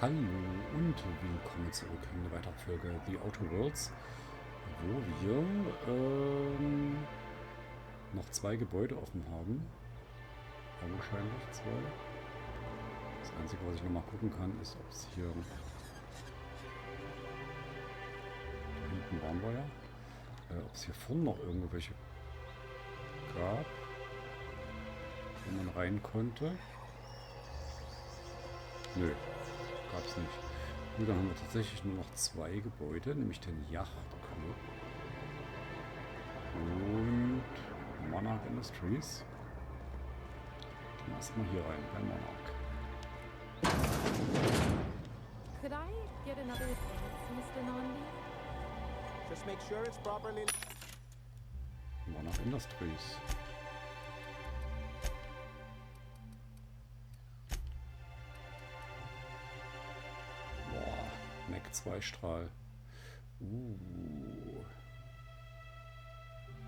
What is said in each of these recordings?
Hallo und willkommen zurück in eine weitere Folge The Outer Worlds, wo wir noch zwei Gebäude offen haben. Ja, wahrscheinlich zwei. Das Einzige, was ich noch mal gucken kann, ist, ob es hier... Da hinten waren wir ja. Ob es hier vorne noch irgendwelche gab, wo man rein konnte. Nö. Gab es nicht. Gut, dann haben wir tatsächlich nur noch zwei Gebäude, nämlich den Yachtclub und Monarch Industries. Dann erstmal hier rein, bei Monarch. Could I get another dance, Mr. Nandi? Just make sure it's properly... Monarch Industries. Mac 2 Strahl.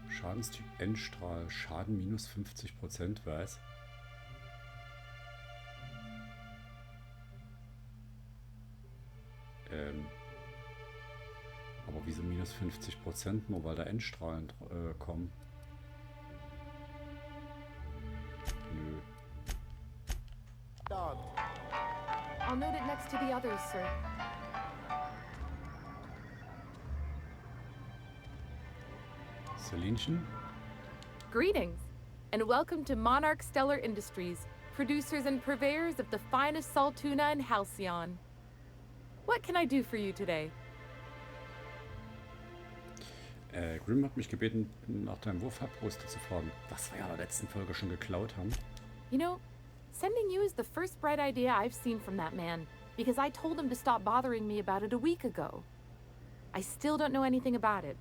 Schadenstyp Endstrahl. Schaden minus 50%, was? Aber wieso minus 50%? Nur weil da Endstrahlen kommen? Nö. I'll note it next to the others, sir. Selinchen? Greetings, and welcome to Monarch Stellar Industries, producers and purveyors of the finest salt tuna in Halcyon. What can I do for you today? Grimm hat mich gebeten, nach deinem Wurfabposter zu fragen, was wir ja in der letzten Folge schon geklaut haben. You know, sending you is the first bright idea I've seen from that man, because I told him to stop bothering me about it a week ago. I still don't know anything about it,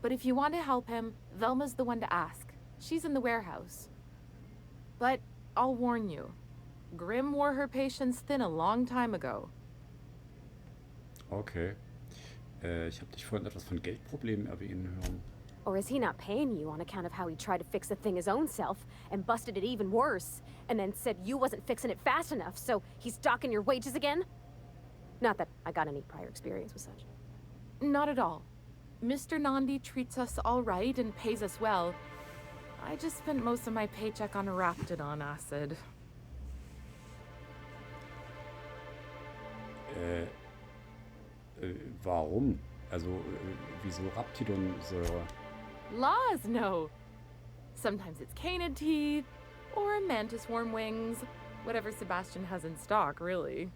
but if you want to help him, Velma's the one to ask. She's in the warehouse. But I'll warn you, Grimm wore her patience thin a long time ago. Okay. Ich habe dich vorhin etwas von Geldproblemen erwähnen hören. Or is he not paying you on account of how he tried to fix the thing his own self and busted it even worse, and then said you wasn't fixing it fast enough, so he's docking your wages again? Not that I got any prior experience with such. Not at all. Mr. Nandi treats us all right and pays us well. I just spent most of my paycheck on Raptidon acid. Warum? Also, wieso Raptidon-Säure? Laws, no. Sometimes it's canid teeth, or mantis worm wings. Whatever Sebastian has in stock, really.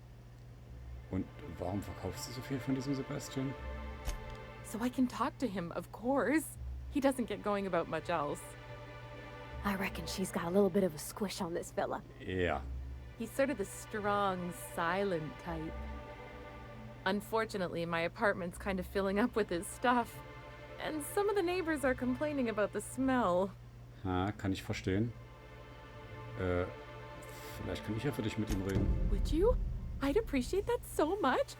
Und warum verkaufst du so viel von diesem Sebastian? So I can talk to him, of course. He doesn't get going about much else. I reckon she's got a little bit of a squish on this fella. Ja. He's sort of the strong, silent type. Unfortunately, my apartment's kind of filling up with his stuff. And some of the neighbors are complaining about the smell. Ha, kann ich verstehen. Vielleicht kann ich ja für dich mit ihm reden. Would you? I'd appreciate that so much.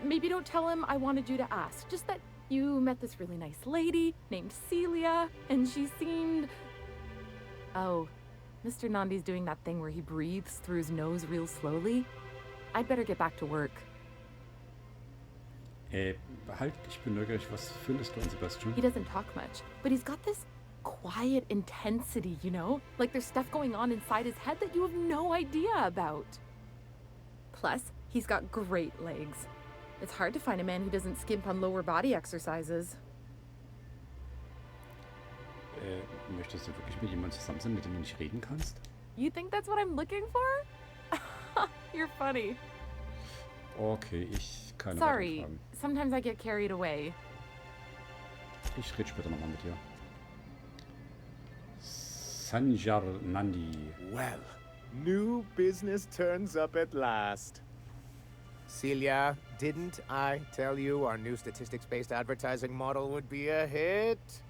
Maybe don't tell him I wanted you to ask. Just that you met this really nice lady named Celia, and she seemed... Oh, Mr. Nandi's doing that thing where he breathes through his nose real slowly. I'd better get back to work. Halt, ich bin neugierig, was findest du an Sebastian? He doesn't talk much, but he's got this quiet intensity, you know? Like there's stuff going on inside his head that you have no idea about. Plus, he's got great legs. It's hard to find a man who doesn't skimp on lower body exercises. Möchtest du wirklich mit jemandem zusammen sein, mit dem du nicht reden kannst? You think that's what I'm looking for? You're funny. Okay, ich keine Sorry, weiteren Fragen. sometimes I get carried away. Ich rede später nochmal mit dir. Sanjar Nandi. Well, new business turns up at last. Celia, didn't I tell you our new statistics-based advertising model would be a hit?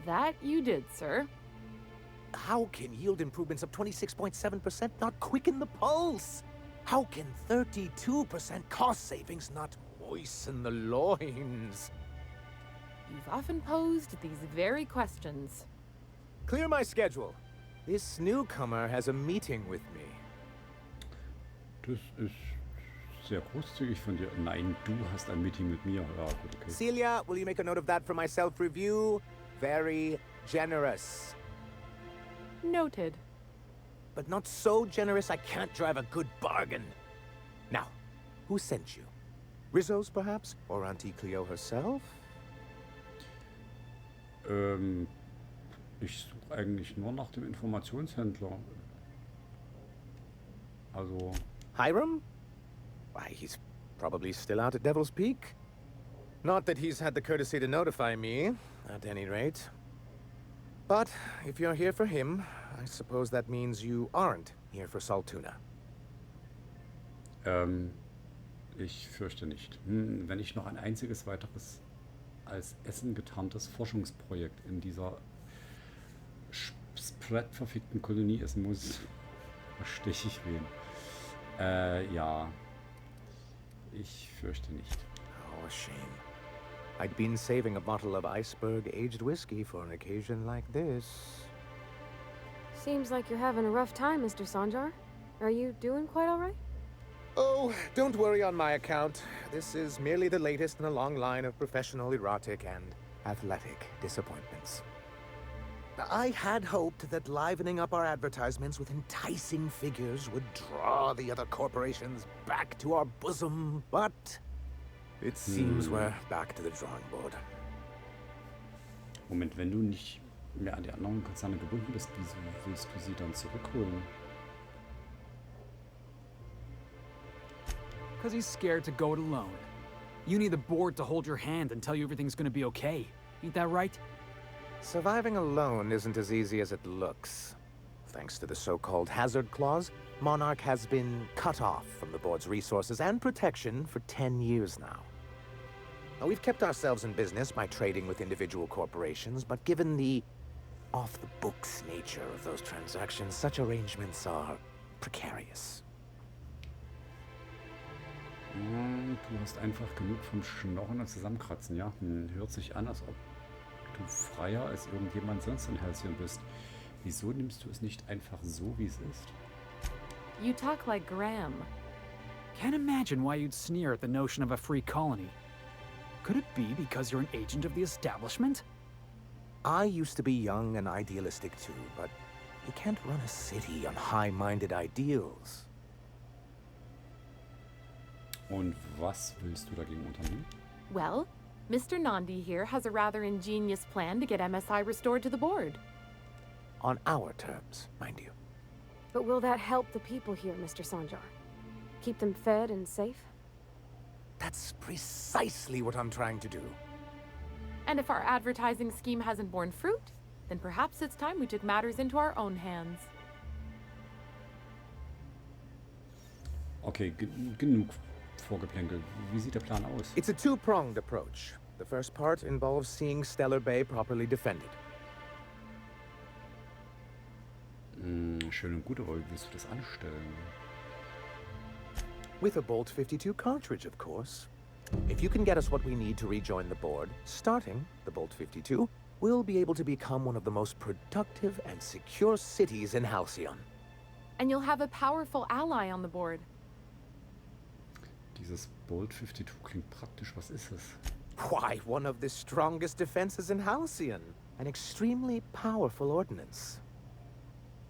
That you did, sir. How can yield improvements of 26.7% not quicken the pulse? How can 32% cost savings not moisten the loins? You've often posed these very questions. Clear my schedule. This newcomer has a meeting with me. Das ist sehr großzügig von dir. Nein, du hast ein Meeting mit mir. Ja, gut, okay. Celia, will you make a note of that for my self-review? Very generous. Noted. But not so generous I can't drive a good bargain. Now, who sent you? Rizzo's, perhaps? Or Auntie Cleo herself? Ich suche eigentlich nur nach dem Informationshändler. Also... Hiram? Why, he's probably still out at Devil's Peak. Not that he's had the courtesy to notify me, at any rate. But if you're here for him, I suppose that means you aren't here for Saltuna. Ich fürchte nicht. Wenn ich noch ein einziges weiteres als Essen getarntes Forschungsprojekt in dieser spreadverfickten Kolonie essen muss, verstehe ich wen. Ja. Ich fürchte nicht. Oh, a shame. I'd been saving a bottle of iceberg-aged whiskey for an occasion like this. Seems like you're having a rough time, Mr. Sanjar. Are you doing quite all right? Oh, don't worry on my account. This is merely the latest in a long line of professional erotic and athletic disappointments. I had hoped that livening up our advertisements with enticing figures would draw the other corporations back to our bosom, but it seems we're back to the drawing board. Moment, wenn du nicht mehr an die anderen Konzerne gebunden bist, wieso willst du sie dann zurückholen? Because he's scared to go it alone. You need the board to hold your hand and tell you everything's gonna be okay. Ain't that right? Surviving alone isn't as easy as it looks. Thanks to the so-called hazard clause, Monarch has been cut off from the board's resources and protection for 10 years now. Now, we've kept ourselves in business by trading with individual corporations, but given the off-the-books nature of those transactions, such arrangements are precarious. Du hast einfach genug vom Schnorren und Zusammenkratzen, ja? Hört sich an, als ob du freier als irgendjemand sonst in Halcyon bist. Wieso nimmst du es nicht einfach so, wie es ist? You talk like Graham. Can't imagine why you'd sneer at the notion of a free colony. Could it be because you're an agent of the establishment? I used to be young and idealistic too, but you can't run a city on high-minded ideals. Und was willst du dagegen unternehmen? Well, Mr. Nandi here has a rather ingenious plan to get MSI restored to the board. On our terms, mind you. But will that help the people here, Mr. Sanjar? Keep them fed and safe? That's precisely what I'm trying to do. And if our advertising scheme hasn't borne fruit, then perhaps it's time we took matters into our own hands. Okay, genug Vorgeplänkel. Wie sieht der Plan aus? It's a two-pronged approach. The first part involves seeing Stellar Bay properly defended. Schön und gut, aber wie willst du das anstellen? With a Bolt 52 cartridge, of course. If you can get us what we need to rejoin the board, starting the Bolt 52, we'll be able to become one of the most productive and secure cities in Halcyon. And you'll have a powerful ally on the board. Dieses Bolt 52 klingt praktisch. Was ist es? Why, one of the strongest defenses in Halcyon. An extremely powerful ordnance.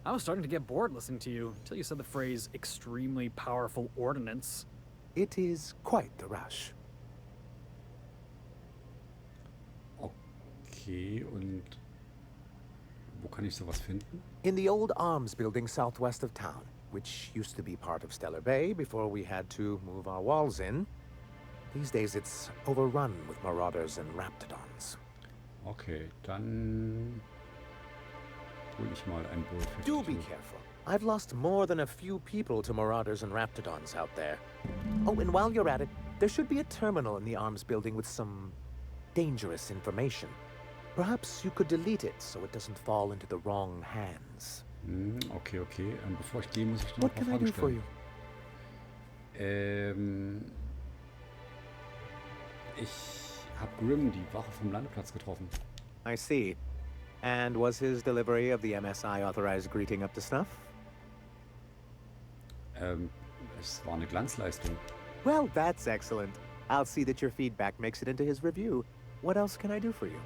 I was starting to get bored listening to you until you said the phrase extremely powerful ordnance. It is quite the rush. Okay, und wo kann ich sowas finden? In the old arms building southwest of town, which used to be part of Stellar Bay before we had to move our walls in. These days it's overrun with marauders and raptidons. Okay, dann hol ich mal ein Bolt 52. Do be careful. I've lost more than a few people to marauders and raptidons out there. Oh, and while you're at it, there should be a terminal in the arms building with some dangerous information. Perhaps you could delete it so it doesn't fall into the wrong hands. Okay, okay. Bevor ich gehe, muss ich noch What ein paar can I Fragen do for stellen. you? Ich habe Grim, die Wache vom Landeplatz, getroffen. I see. And was his delivery of the MSI authorized greeting up to snuff? Es war eine Glanzleistung. Well, that's excellent. I'll see that your feedback makes it into his review. What else can I do for you?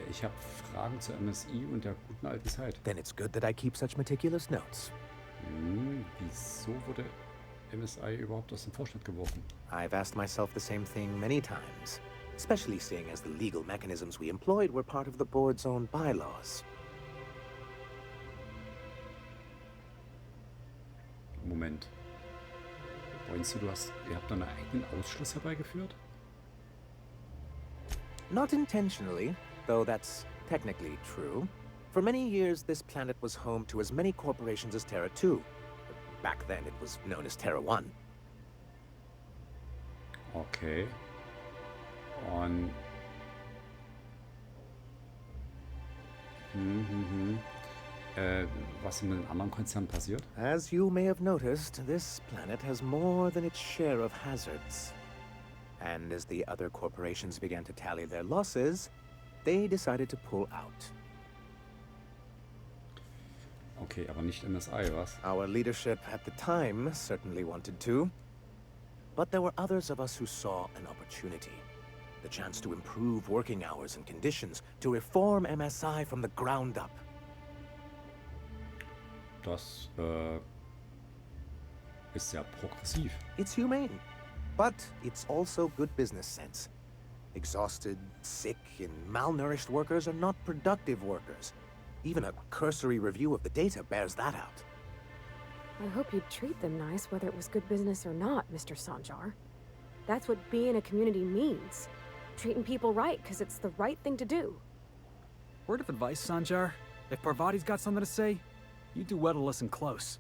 Ich habe Fragen zur MSI und der guten alten Zeit. Then it's good that I keep such meticulous notes. Wieso wurde MSI überhaupt aus dem Vorstand geworfen? I've asked myself the same thing many times, especially seeing as the legal mechanisms we employed were part of the board's own bylaws. Moment. Meinst du, ihr habt einen eigenen Ausschluss herbeigeführt? Not intentionally, though that's technically true. For many years, this planet was home to as many corporations as Terra 2. Back then, it was known as Terra 1. Okay. Und... was ist mit den anderen Konzernen passiert? As you may have noticed, this planet has more than its share of hazards. And as the other corporations began to tally their losses, they decided to pull out. Okay, aber nicht MSI, was? Our leadership at the time certainly wanted to. But there were others of us who saw an opportunity. The chance to improve working hours and conditions, to reform MSI from the ground up. Das ist sehr progressiv. It's humane, but it's also good business sense. Exhausted, sick, and malnourished workers are not productive workers. Even a cursory review of the data bears that out. I hope you'd treat them nice, whether it was good business or not, Mr. Sanjar. That's what being a community means. Treating people right, because it's the right thing to do. Word of advice, Sanjar. If Parvati's got something to say, you do well to listen close.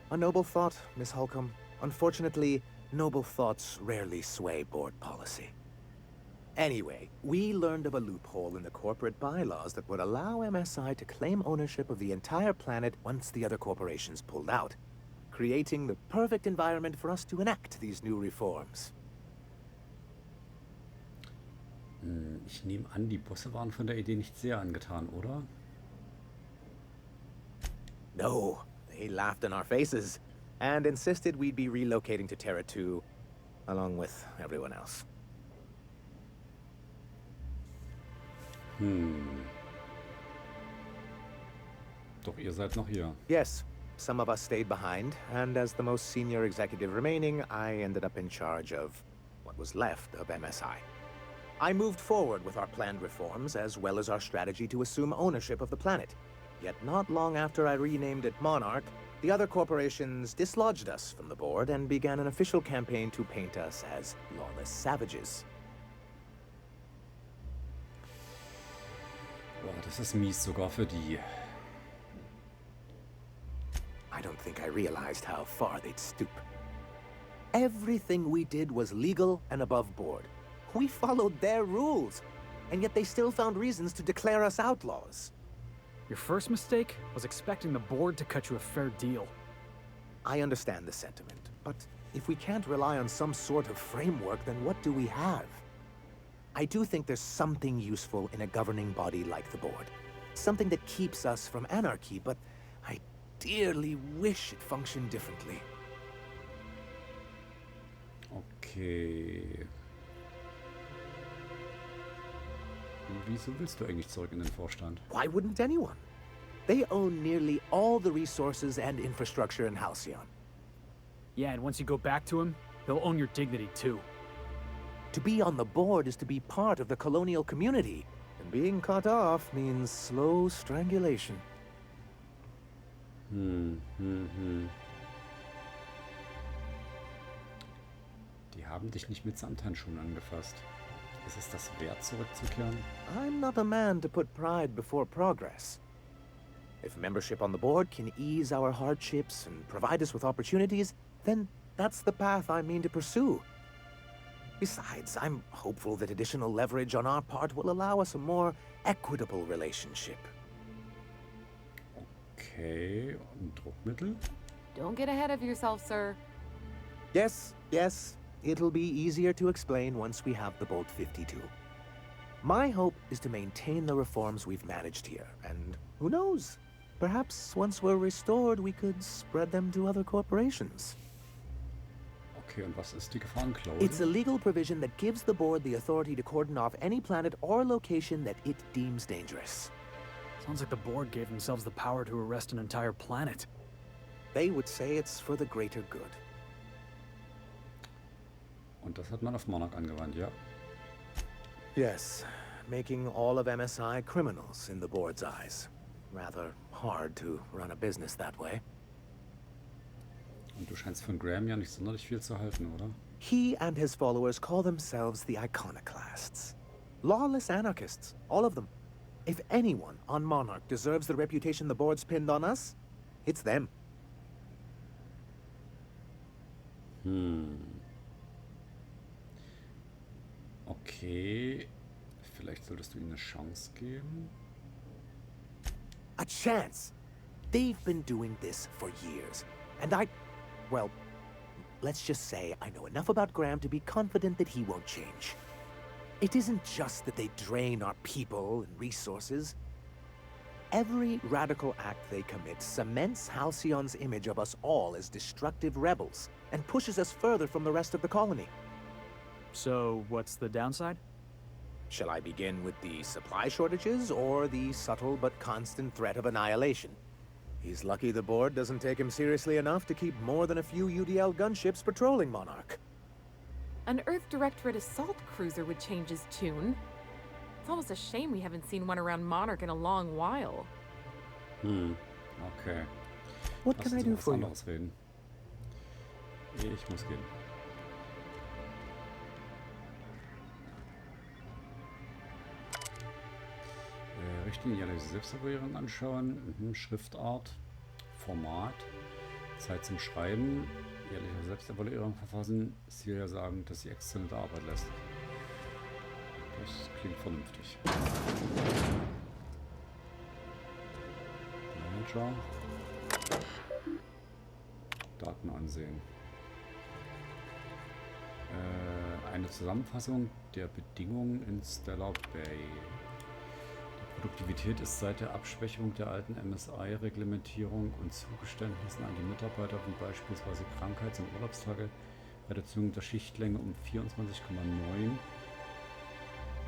A noble thought, Miss Holcomb. Unfortunately, noble thoughts rarely sway board policy. Anyway, we learned of a loophole in the corporate bylaws that would allow MSI to claim ownership of the entire planet once the other corporations pulled out, creating the perfect environment for us to enact these new reforms. Ich nehme an, die Bosse waren von der Idee nicht sehr angetan, oder? No, they laughed in our faces and insisted we'd be relocating to Terra 2, along with everyone else. Doch ihr seid noch hier. Yes, some of us stayed behind, and as the most senior executive remaining, I ended up in charge of what was left of MSI. I moved forward with our planned reforms, as well as our strategy to assume ownership of the planet. Yet not long after I renamed it Monarch, the other corporations dislodged us from the board and began an official campaign to paint us as lawless savages. Boah, das ist mies, sogar für die. I don't think I realized how far they'd stoop. Everything we did was legal and above board. We followed their rules, and yet they still found reasons to declare us outlaws. Your first mistake was expecting the board to cut you a fair deal. I understand the sentiment, but if we can't rely on some sort of framework, then what do we have? I do think there's something useful in a governing body like the board. Something that keeps us from anarchy, but I dearly wish it functioned differently. Okay. Wieso willst du eigentlich zurück in den Vorstand? Why wouldn't anyone? They own nearly all the resources and infrastructure in Halcyon. Yeah, and once you go back to him, he'll own your dignity too. To be on the board is to be part of the colonial community, and being cut off means slow strangulation. Die haben dich nicht mit Samthandschuhen angefasst. Ist es das wert, zurückzukehren? I'm not a man to put pride before progress. If membership on the board can ease our hardships and provide us with opportunities, then that's the path I mean to pursue. Besides, I'm hopeful that additional leverage on our part will allow us a more equitable relationship. Okay, und Druckmittel? Don't get ahead of yourself, sir. Yes, yes, it'll be easier to explain once we have the Bolt 52. My hope is to maintain the reforms we've managed here, and who knows? Perhaps once we're restored, we could spread them to other corporations. Okay, und was ist die Gefahrenklausel? It's a legal provision that gives the board the authority to cordon off any planet or location that it deems dangerous. Sounds like the board gave themselves the power to arrest an entire planet. They would say it's for the greater good. Und das hat man auf Monarch angewandt, ja. Yes, making all of MSI criminals in the board's eyes. Rather hard to run a business that way. Und du scheinst von Graham ja nicht sonderlich viel zu halten, oder? He and his followers call themselves the Iconoclasts. Lawless anarchists, all of them. If anyone on Monarch deserves the reputation the board's pinned on us, it's them. Okay. Vielleicht solltest du ihnen eine Chance geben. A chance? They've been doing this for years. And well, let's just say I know enough about Graham to be confident that he won't change. It isn't just that they drain our people and resources. Every radical act they commit cements Halcyon's image of us all as destructive rebels and pushes us further from the rest of the colony. So, what's the downside? Shall I begin with the supply shortages or the subtle but constant threat of annihilation? He's lucky the board doesn't take him seriously enough to keep more than a few UDL gunships patrolling Monarch. An Earth Directorate assault cruiser would change his tune. It's almost a shame we haven't seen one around Monarch in a long while. Okay. What Lass can I uns do über was for you? anderes reden. Ich muss gehen. Richtlinie jährliche Selbstevaluierung anschauen. Schriftart, Format, Zeit zum Schreiben, jährliche Selbstevaluierung verfassen. Ziel ja sagen, dass sie exzellente Arbeit leistet. Das klingt vernünftig. Manager. Daten ansehen. Eine Zusammenfassung der Bedingungen in Stellar Bay. Die Produktivität ist seit der Abschwächung der alten MSI-Reglementierung und Zugeständnissen an die Mitarbeiter wie beispielsweise Krankheits- und Urlaubstage, Reduzierung der Schichtlänge um 24,9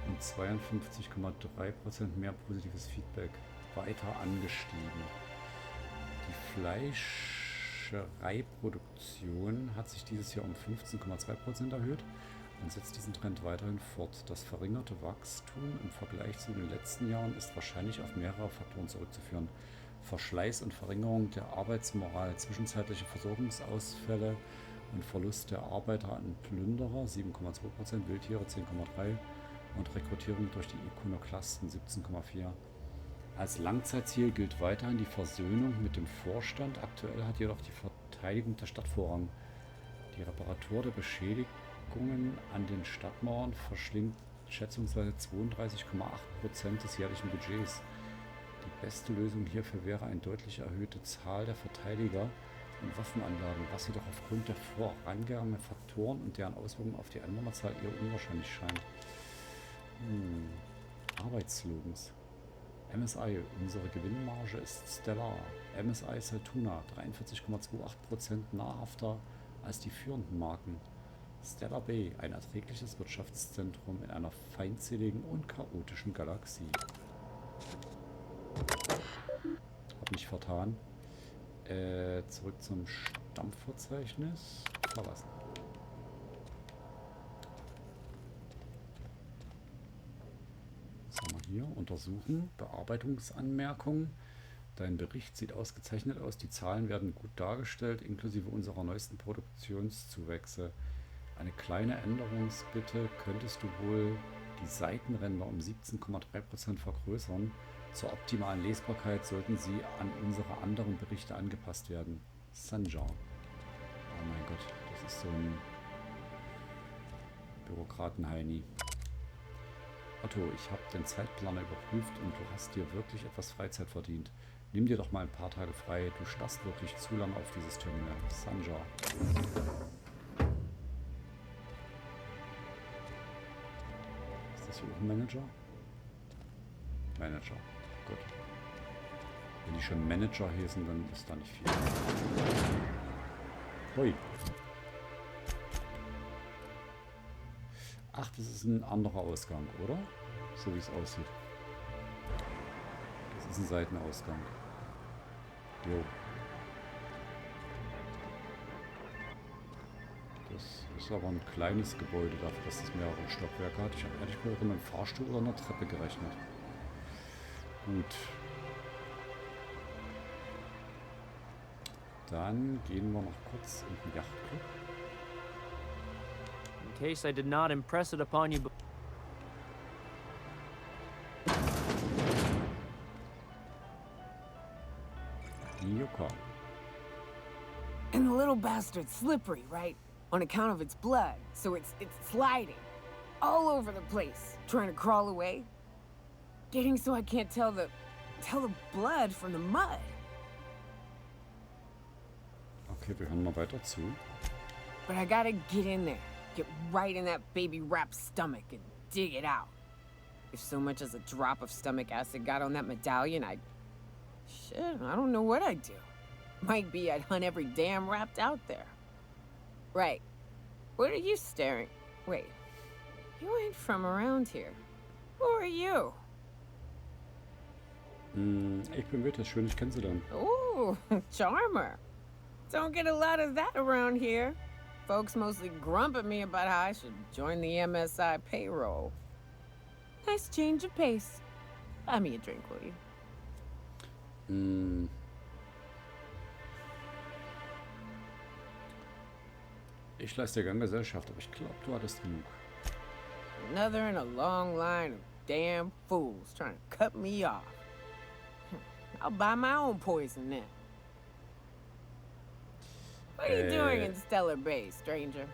und 52,3% mehr positives Feedback weiter angestiegen. Die Fleischereiproduktion hat sich dieses Jahr um 15,2% erhöht und setzt diesen Trend weiterhin fort. Das verringerte Wachstum im Vergleich zu den letzten Jahren ist wahrscheinlich auf mehrere Faktoren zurückzuführen. Verschleiß und Verringerung der Arbeitsmoral, zwischenzeitliche Versorgungsausfälle und Verlust der Arbeiter an Plünderer 7,2%, Wildtiere 10,3% und Rekrutierung durch die Ikonoklasten 17,4%. Als Langzeitziel gilt weiterhin die Versöhnung mit dem Vorstand. Aktuell hat jedoch die Verteidigung der Stadt Vorrang. Die Reparatur der Beschädigungen an den Stadtmauern verschlingt schätzungsweise 32,8% des jährlichen Budgets. Die beste Lösung hierfür wäre eine deutlich erhöhte Zahl der Verteidiger und Waffenanlagen, was jedoch aufgrund der vorangegangenen Faktoren und deren Auswirkungen auf die Einwohnerzahl eher unwahrscheinlich scheint. Arbeitsslogans. MSI, unsere Gewinnmarge ist stellar. MSI Saltuna 43,28% nahrhafter als die führenden Marken. Stellar Bay, ein erträgliches Wirtschaftszentrum in einer feindseligen und chaotischen Galaxie. Hab mich vertan. Zurück zum Stammverzeichnis. Verlassen. Was haben wir hier? Untersuchen. Bearbeitungsanmerkungen. Dein Bericht sieht ausgezeichnet aus. Die Zahlen werden gut dargestellt, inklusive unserer neuesten Produktionszuwächse. Eine kleine Änderungsbitte: könntest du wohl die Seitenränder um 17,3% vergrößern? Zur optimalen Lesbarkeit sollten sie an unsere anderen Berichte angepasst werden. Sanja. Oh mein Gott, das ist so ein Bürokratenheini. Otto, ich habe den Zeitplaner überprüft und du hast dir wirklich etwas Freizeit verdient. Nimm dir doch mal ein paar Tage frei. Du starrst wirklich zu lange auf dieses Terminal. Sanja. Ist das hier auch ein Manager? Manager. Gut. Wenn die schon Manager hießen, dann ist da nicht viel. Hui. Ach, das ist ein anderer Ausgang, oder? So wie es aussieht. Das ist ein Seitenausgang. Jo. Das ist aber ein kleines Gebäude dafür, dass es mehrere Stockwerke hat. Ich habe ehrlich gesagt mit einem Fahrstuhl oder einer Treppe gerechnet. Gut. Dann gehen wir noch kurz in den Yachtclub. In case I did not impress it upon you. Nyoka. And the little bastard's slippery, right? On account of its blood, so it's sliding all over the place, trying to crawl away. Getting so I can't tell the blood from the mud. Okay, wir hören mal weiter zu. But I gotta get in there, get right in that baby rap's stomach and dig it out. If so much as a drop of stomach acid got on that medallion, shit, I don't know what I'd do. Might be I'd hunt every damn rapt out there. Right. What are you staring? Wait. You ain't from around here. Who are you? Ich bin Witte, schön, dich kennenzulernen. Ooh, charmer. Don't get a lot of that around here. Folks mostly grump at me about how I should join the MSI payroll. Nice change of pace. Buy me a drink, will you? Ich leiste dir gern Gesellschaft, aber ich glaube, du hattest genug. Another in a long line of damn fools trying to cut me off. I'll buy my own poison then. What are you doing in Stellar Bay, stranger?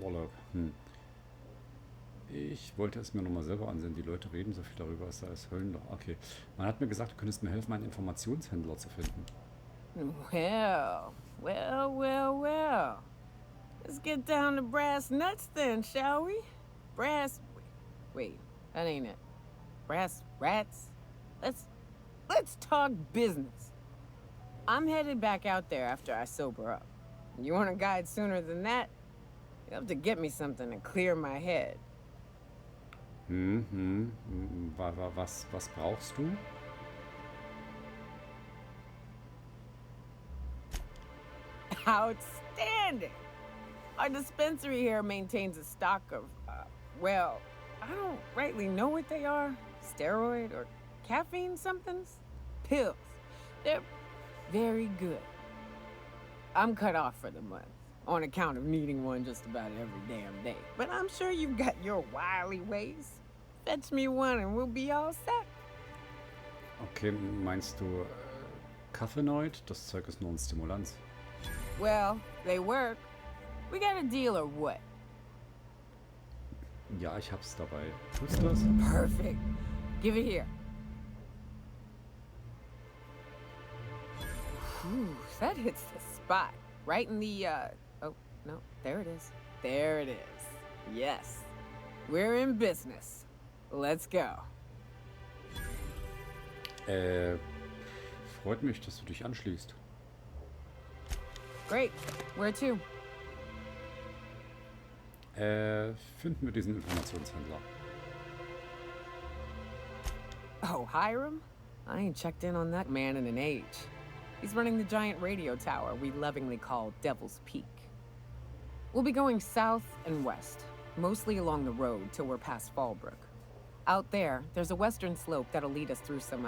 Urlaub. Ich wollte es mir nochmal selber ansehen. Die Leute reden so viel darüber, es sei das Höllenloch. Okay. Man hat mir gesagt, du könntest mir helfen, einen Informationshändler zu finden. Well. Let's get down to brass nuts then, shall we? Wait, that ain't it. Brass rats? Let's talk business. I'm headed back out there after I sober up. You want a guide sooner than that? You have to get me something to clear my head. Was brauchst du? Outstanding! Our dispensary here maintains a stock of, well, I don't rightly know what they are. Steroid or caffeine somethings? Pills. They're very good. I'm cut off for the month, on account of needing one just about every damn day. But I'm sure you've got your wily ways. Fetch me one and we'll be all set. Okay, meinst du Kaffeenoid? Das Zeug ist nur ein Stimulanz. Well, they work. We got a deal or what? Ja, ich hab's dabei. Tust du das? Perfect. Give it here. Whew, that hits the spot. Right in the, oh, no, there it is. There it is. Yes. We're in business. Let's go. Freut mich, dass du dich anschließt. Great. Where to? Finden wir diesen Informationshändler. Oh, Hiram? I ain't checked in on that man in an age. He's running the giant radio tower we lovingly call Devil's Peak. We'll be going south and west, mostly along the road till we're past Fallbrook. Out there, there's a western slope that'll lead us through some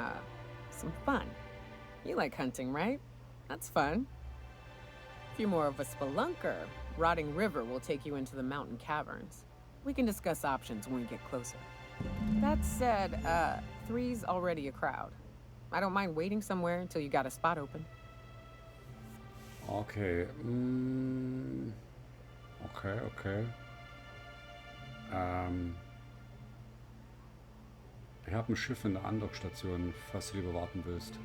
fun. You like hunting, right? That's fun. If you're more of a spelunker, Rotting River will take you into the mountain caverns. We can discuss options when we get closer. That said, 3's already a crowd. I don't mind waiting somewhere until you got a spot open. Okay. Okay. Ich habe ein Schiff in der Andockstation, falls du lieber warten willst.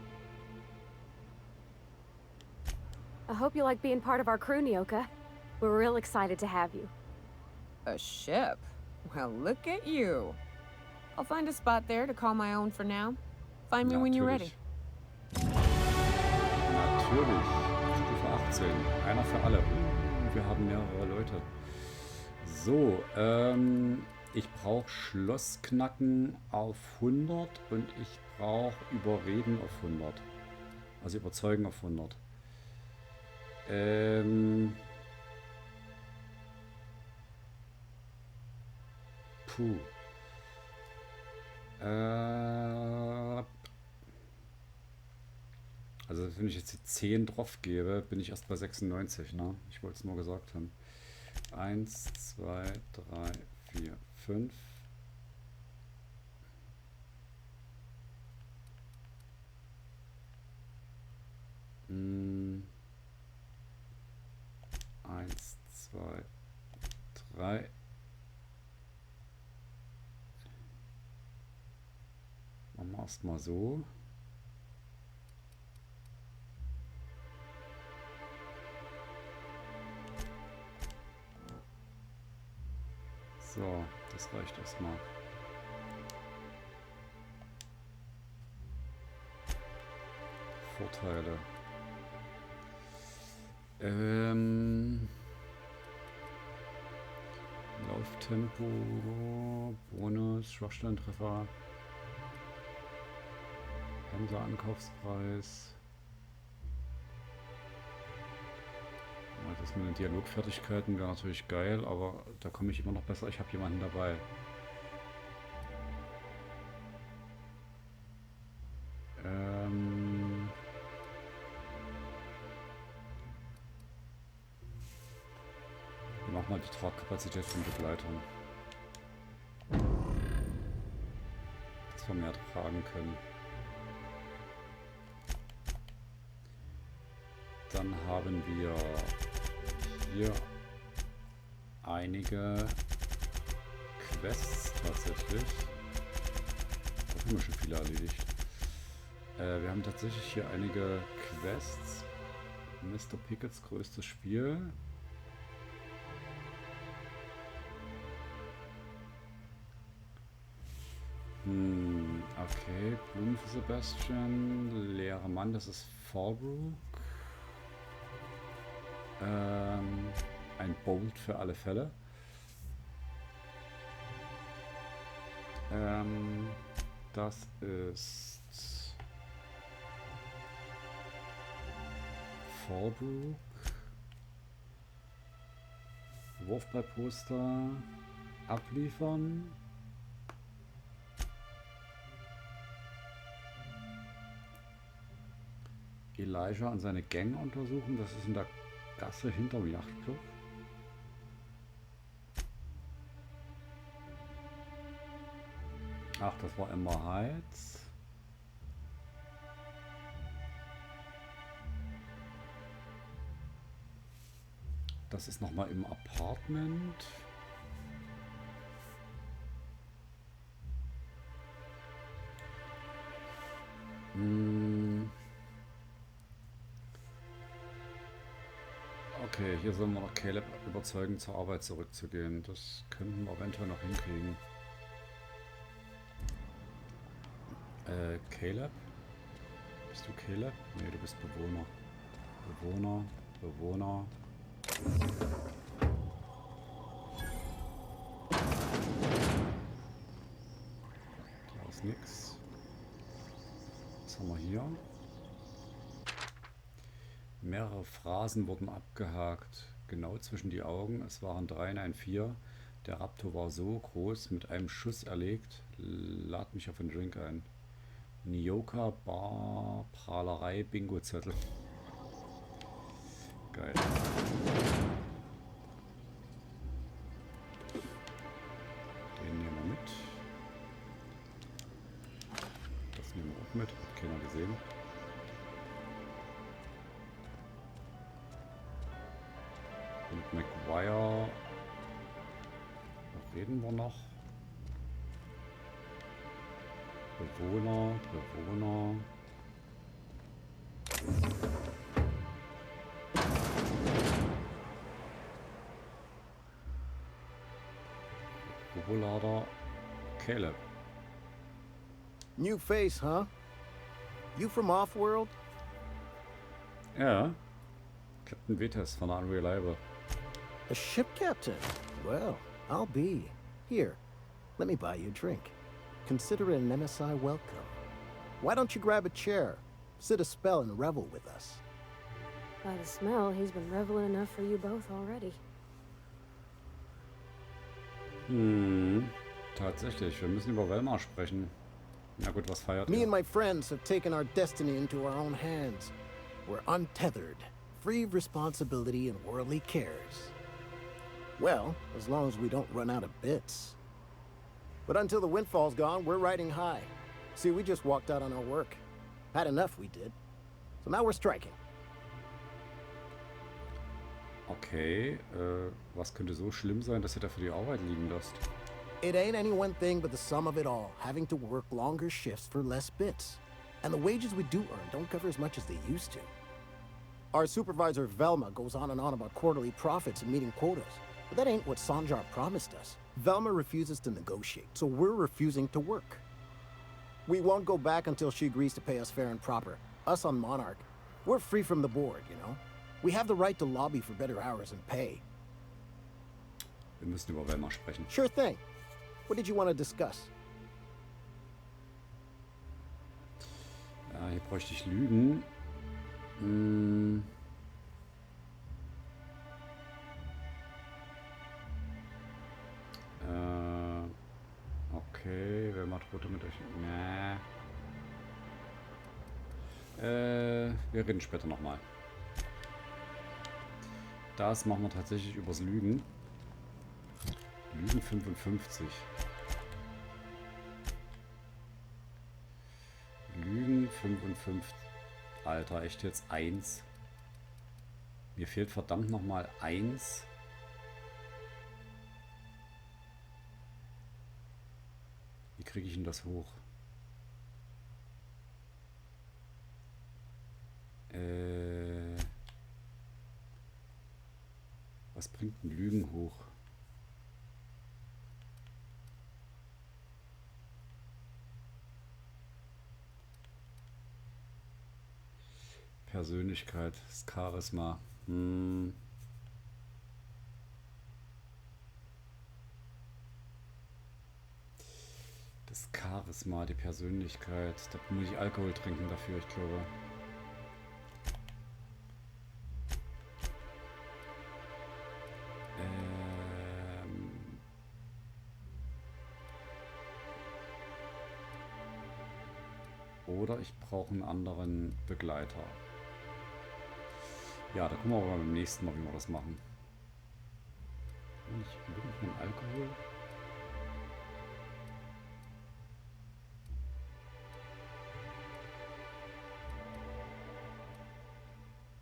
I hope you like being part of our crew, Nyoka. We're real excited to have you. A ship? Well, look at you. I'll find a spot there to call my own for now. Find me when you're ready. Natürlich. Stufe 18. Einer für alle. Wir haben mehrere Leute. So, ich brauche Schlossknacken auf 100 und ich brauche Überreden auf 100. Also Überzeugen auf 100. Puh. Also wenn ich jetzt die 10 drauf gebe, bin ich erst bei 96, ne? Ich wollte es nur gesagt haben. 1, 2, 3, 4, 5. Hm. 1, 2, 3. Machen wir erstmal so. So, das reicht erstmal. Vorteile. Lauftempo, Bonus, Schwachstellentreffer, Händler-Ankaufspreis. Das mit den Dialogfertigkeiten wäre natürlich geil, aber da komme ich immer noch besser. Ich habe jemanden dabei. Wir machen mal die Tragkapazität von Begleitern. Dass wir mehr tragen können. Dann haben wir hier einige Quests tatsächlich. Da haben wir schon viele erledigt. Wir haben tatsächlich hier einige Quests. Mr. Pickets größtes Spiel. Okay, Blumen für Sebastian. Leerer Mann, das ist Fallbrook. Ein Bolt für alle Fälle. Das ist Fallbrook. Wurfballposter abliefern. Elijah und seine Gang untersuchen. Das ist in der Gasse hinterm Yachtclub. Ach, das war Emma Heights. Das ist nochmal im Apartment. Okay, hier sollen wir noch Caleb überzeugen, zur Arbeit zurückzugehen. Das könnten wir eventuell noch hinkriegen. Caleb? Bist du Caleb? Nee, du bist Bewohner. Bewohner. Da ist nix. Was haben wir hier? Mehrere Phrasen wurden abgehakt. Genau zwischen die Augen. Es waren 3 in ein 4. Der Raptor war so groß, mit einem Schuss erlegt. Lad mich auf einen Drink ein. Nyoka, Bar, Prahlerei, Bingo-Zettel. Geil. Den nehmen wir mit. Das nehmen wir auch mit. Hat keiner gesehen. Und McGuire. Da reden wir noch. Bewohner. Robolader. Caleb. New face, huh? You from Offworld? Ja. Captain Vetas von Unreliable. A ship captain? Well, I'll be. Here, let me buy you a drink. Consider it an MSI welcome. Why don't you grab a chair, sit a spell and revel with us? By the smell, he's been reveling enough for you both already. Tatsächlich, wir müssen über Velma sprechen. Na gut, was feiert Me ihr? and my friends have taken our destiny into our own hands. We're untethered, free of responsibility and worldly cares. Well, as long as we don't run out of bits. But until the windfall's gone, we're riding high. See, we just walked out on our work. Had enough, we did. So now we're striking. Okay, was könnte so schlimm sein, dass ihr da für die Arbeit liegen lasst? It ain't any one thing but the sum of it all, having to work longer shifts for less bits. And the wages we do earn don't cover as much as they used to. Our supervisor Velma goes on and on about quarterly profits and meeting quotas. But that ain't what Sanjar promised us. Velma refuses to negotiate, so we're refusing to work. We won't go back until she agrees to pay us fair and proper. Us on Monarch. We're free from the board, you know? We have the right to lobby for better hours and pay. Wir müssen über Velma sprechen. Sure thing. What did you want to discuss? Hier bräuchte ich Lügen. Okay, wer macht Rote mit euch? Nee. Wir reden später nochmal. Das machen wir tatsächlich übers Lügen. Lügen 55. Lügen 55. Alter, echt jetzt 1. Mir fehlt verdammt nochmal 1. Wie kriege ich denn das hoch? Was bringt ein Lügen hoch? Persönlichkeit, das Charisma. Das Charisma, die Persönlichkeit. Da muss ich Alkohol trinken dafür, ich glaube. Oder ich brauche einen anderen Begleiter. Ja, da gucken wir aber beim nächsten Mal, wie wir das machen. Ich wirklich einen Alkohol.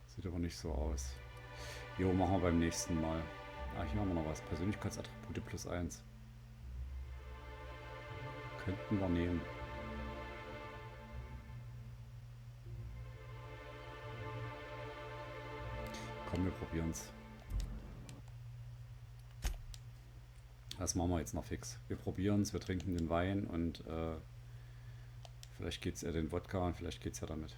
Sieht aber nicht so aus. Jo, machen wir beim nächsten Mal. Ah, hier haben wir noch was. Persönlichkeitsattribute +1. Könnten wir nehmen. Komm, wir probieren es. Das machen wir jetzt noch fix. Wir probieren es, wir trinken den Wein und vielleicht geht es ja den Wodka und vielleicht geht es ja damit.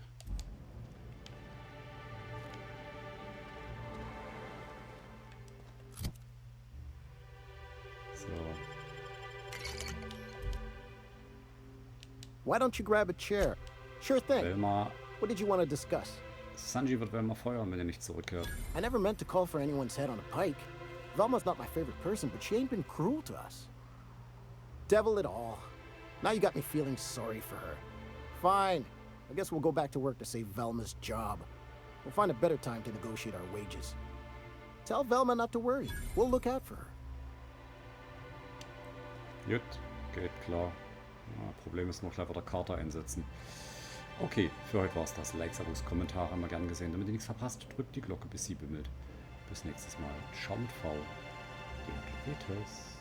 So. Why don't you grab a chair? Sure thing. Velma. What did you want to discuss? Sanji wird Velma feuern, wenn er nicht zurückkehrt. I never meant to call for anyone's head on a pike. Velma's not my favorite person, but she ain't been cruel to us. Devil it all. Now you got me feeling sorry for her. Fine. I guess we'll go back to work to save Velma's job. We'll find a better time to negotiate our wages. Tell Velma not to worry. We'll look out for her. Gut, geht klar. Ja, Problem ist nur clever der Karte einsetzen. Okay, für heute war es das. Likes, Abos, Kommentare immer gern gesehen. Damit ihr nichts verpasst, drückt die Glocke, bis sie bimmelt. Bis nächstes Mal. Ciao mit V. Den Klevetes.